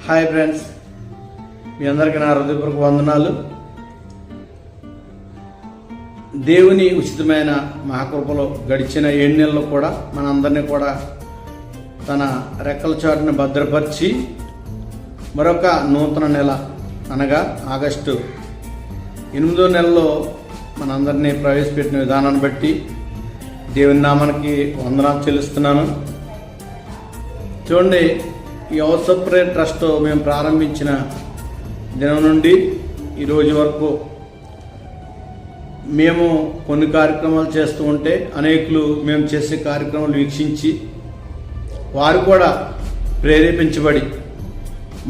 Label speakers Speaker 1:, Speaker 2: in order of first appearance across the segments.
Speaker 1: Hi friends, మీ అందరికీ నా హృదయపూర్వక వందనాలు. దేవుని ఉచితమైన మహాకృపలో గడిచిన 7 నెలలు కూడా మనందరినీ కూడా తన రెక్కల చాటును భద్రపరిచి మరొక నూతన నెల అనగా ఆగస్టు 8వ నెలలో మనందరినీ ప్రవేశపెట్టిన విధానాన్ని బట్టి దేవుని నామానికి వందనాలు చెల్లిస్తున్నాను. చూడండి, ఈ హౌస్ ఆఫ్ ప్రేయర్ ట్రస్ట్ మేము ప్రారంభించిన దినం నుండి ఈరోజు వరకు మేము కొన్ని కార్యక్రమాలు చేస్తూ ఉంటే అనేకులు మేము చేసే కార్యక్రమాలు వీక్షించి వారు కూడా ప్రేరేపించబడి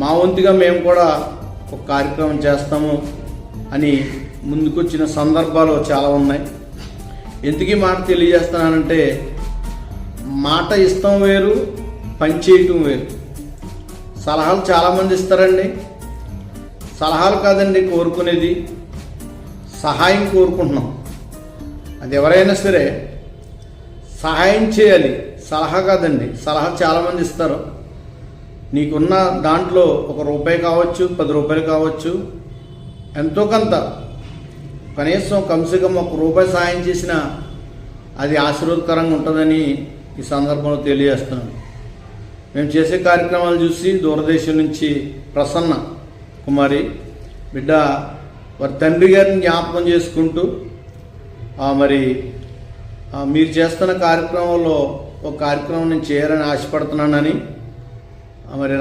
Speaker 1: మా వంతుగా మేము కూడా ఒక కార్యక్రమం చేస్తాము అని ముందుకొచ్చిన సందర్భాలు చాలా ఉన్నాయి. ఎందుకు మాట తెలియజేస్తున్నానంటే, మాట ఇష్టం వేరు, పని చేయటం వేరు. సలహాలు చాలామంది ఇస్తారండి. సలహాలు కాదండి కోరుకునేది, సహాయం కోరుకుంటున్నాం. అది ఎవరైనా సరే సహాయం చేయాలి, సలహా కాదండి. సలహా చాలామంది ఇస్తారు. నీకున్న దాంట్లో ₹1 కావచ్చు, ₹10 కావచ్చు, ఎంతో కొంత కనీసం కమ్సెకమ్ ₹1 సహాయం చేసినా అది ఆశీర్వాదకరంగా ఉంటుందని ఈ సందర్భంలో తెలియజేస్తున్నాను. మేము చేసే కార్యక్రమాలు చూసి దూరదేశం నుంచి ప్రసన్న కుమారి బిడ్డ వారి తండ్రి గారిని జ్ఞాపకం చేసుకుంటూ మీరు చేస్తున్న కార్యక్రమంలో ఒక కార్యక్రమం నేను చేయాలని ఆశపడుతున్నానని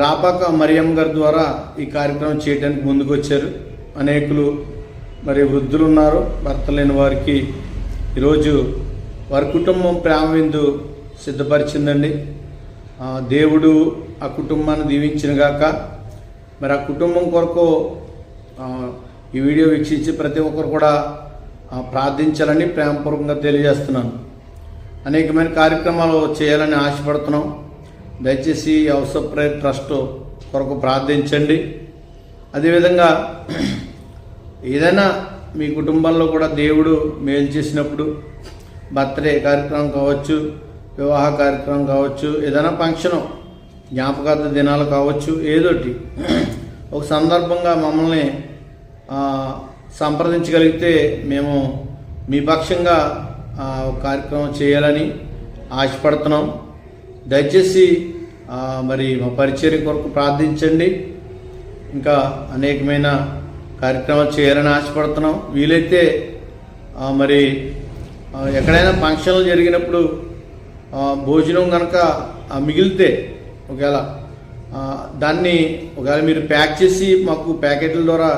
Speaker 1: రాపాక మరియమ్మ గారి ద్వారా ఈ కార్యక్రమం చేయడానికి ముందుకు వచ్చారు. అనేకులు వృద్ధులు ఉన్నారు, భర్త లేని వారికి ఈరోజు వారి కుటుంబం ప్రేమ విందు సిద్ధపరిచిందండి. దేవుడు ఆ కుటుంబాన్ని దీవించిన గాక. ఆ కుటుంబం కొరకు ఈ వీడియో వీక్షించి ప్రతి ఒక్కరు కూడా ప్రార్థించాలని ప్రేమపూర్వకంగా తెలియజేస్తున్నాను. అనేకమైన కార్యక్రమాలు చేయాలని ఆశపడుతున్నాం. దయచేసి హౌస్ ఆఫ్ ప్రేయర్ ట్రస్ట్ కొరకు ప్రార్థించండి. అదేవిధంగా ఏదైనా మీ కుటుంబంలో కూడా దేవుడు మేలు చేసినప్పుడు, బర్త్డే కార్యక్రమం కావచ్చు, వివాహ కార్యక్రమం కావచ్చు, ఏదైనా ఫంక్షను, జ్ఞాపకార్థ దినాలు కావచ్చు, ఏదోటి ఒక సందర్భంగా మమ్మల్ని సంప్రదించగలిగితే మేము మీ పక్షంగా ఒక కార్యక్రమం చేయాలని ఆశపడుతున్నాం. దయచేసి మా పరిచర్య కొరకు ప్రార్థించండి. ఇంకా అనేకమైన కార్యక్రమాలు చేయాలని ఆశపడుతున్నాం. వీలైతే ఎక్కడైనా ఫంక్షన్లు జరిగినప్పుడు భోజనం కనుక మిగిలితే దాన్ని మీరు ప్యాక్ చేసి మాకు ప్యాకెట్ల ద్వారా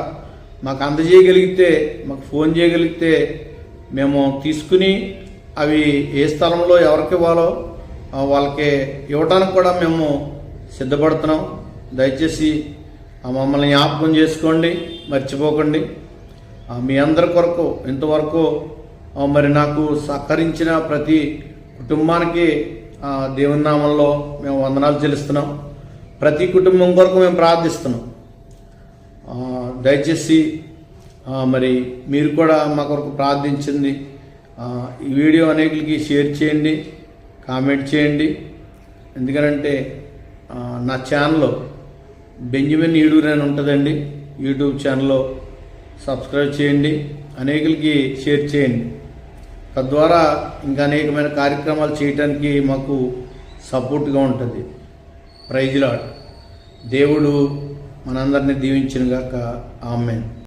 Speaker 1: మాకు అందజేయగలిగితే, మాకు ఫోన్ చేయగలిగితే మేము తీసుకుని అవి ఏ స్థలంలో ఎవరికి ఇవ్వాలో వాళ్ళకి ఇవ్వడానికి కూడా మేము సిద్ధపడుతున్నాం. దయచేసి మమ్మల్ని జ్ఞాపకం చేసుకోండి, మర్చిపోకండి. మీ అందరి కొరకు ఇంతవరకు నాకు సహకరించిన ప్రతి కుటుంబానికి దేవుని నామంలో మేము వందనాలు చెల్లిస్తున్నాం. ప్రతి కుటుంబం కొరకు మేము ప్రార్థిస్తున్నాం. దయచేసి మీరు కూడా మా కొరకు ప్రార్థించింది ఈ వీడియో అనేకులకి షేర్ చేయండి, కామెంట్ చేయండి. ఎందుకంటే నా ఛానల్లో బెంజమిన్ ఈడూరు అని ఉంటుందండి, యూట్యూబ్ ఛానల్లో సబ్స్క్రైబ్ చేయండి, అనేకులకి షేర్ చేయండి. తద్వారా ఇంకా అనేకమైన కార్యక్రమాలు చేయడానికి మాకు సపోర్ట్గా ఉంటుంది. Praise lord. దేవుడు మనందరినీ దీవించును గాక. ఆమేన్.